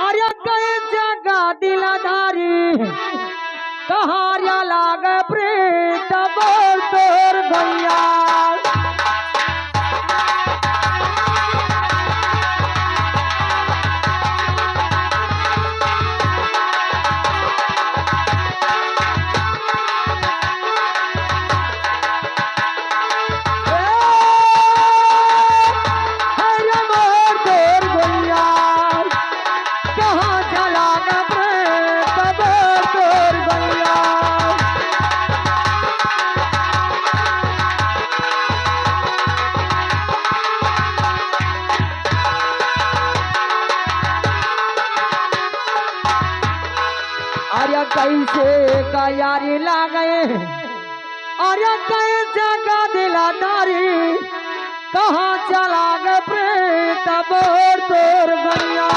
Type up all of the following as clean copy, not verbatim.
अरे कई जगह दिलदारी कहारिया लाग प्रीत बोल तोर भैया कैसे का यारी लागे अरे कैसे का दिलादारी कहाँ चला गए प्रीत बोर तोर भैया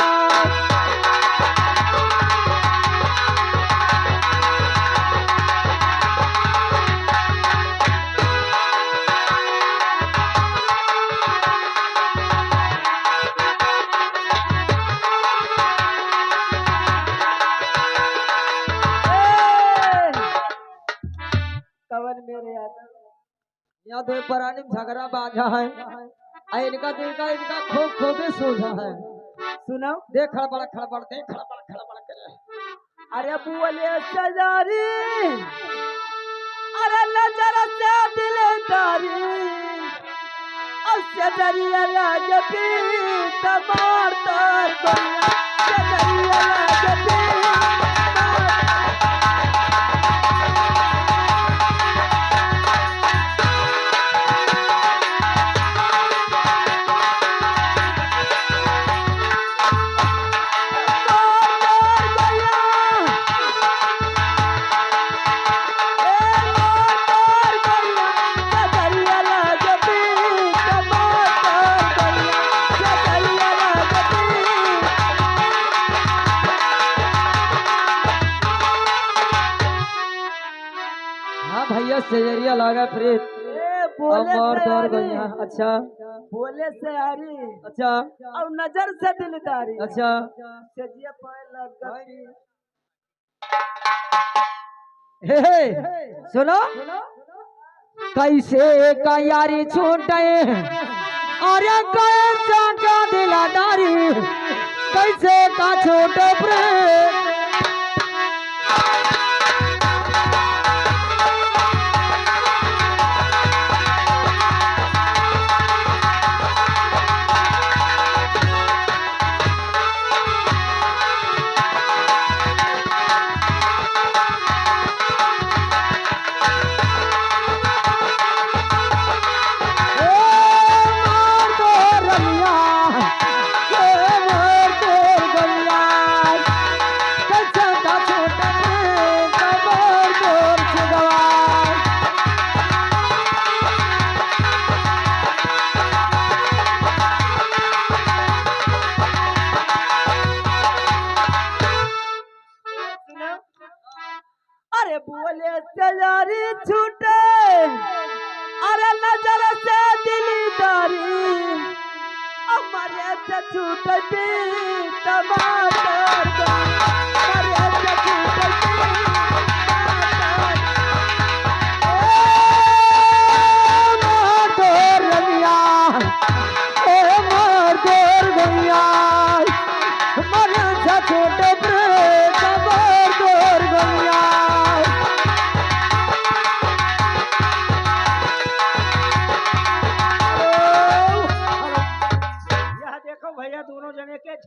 यहाँ दो परानी झगड़ा बाजा है इनका दिल का इनका खूब खूबे सोझा है सुनो देख खड़बड़ देख खड़बड़ करे अरे बोले सजारी अरे नजर से दिल तारी सजरिया लागे पीठ मार तार सजरिया लागे पीठ भैया सेजरिया लगा फिर बोले अच्छा बोले से आरी अच्छा और नजर से दिलदारी अच्छा सेजिया पाए लग हे सुनो कैसे का यारी छूटे अरे कैसा का दिलदारी कैसे का छोटे प्रेम बोले सजारी छूटे अरे नजर से दिलदारी हमारे से छूटे टमाटर हमारे से छूटे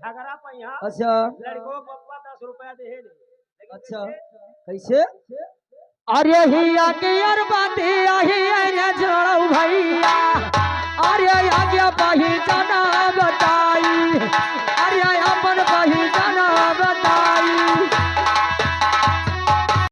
झगड़ा पे यहाँ अच्छा लड़कों पप्पा 10 रुपया दे अच्छा कैसे अरे हिया के यार बाते आही अरे जोड़ो भैया अरे आगे बही जाना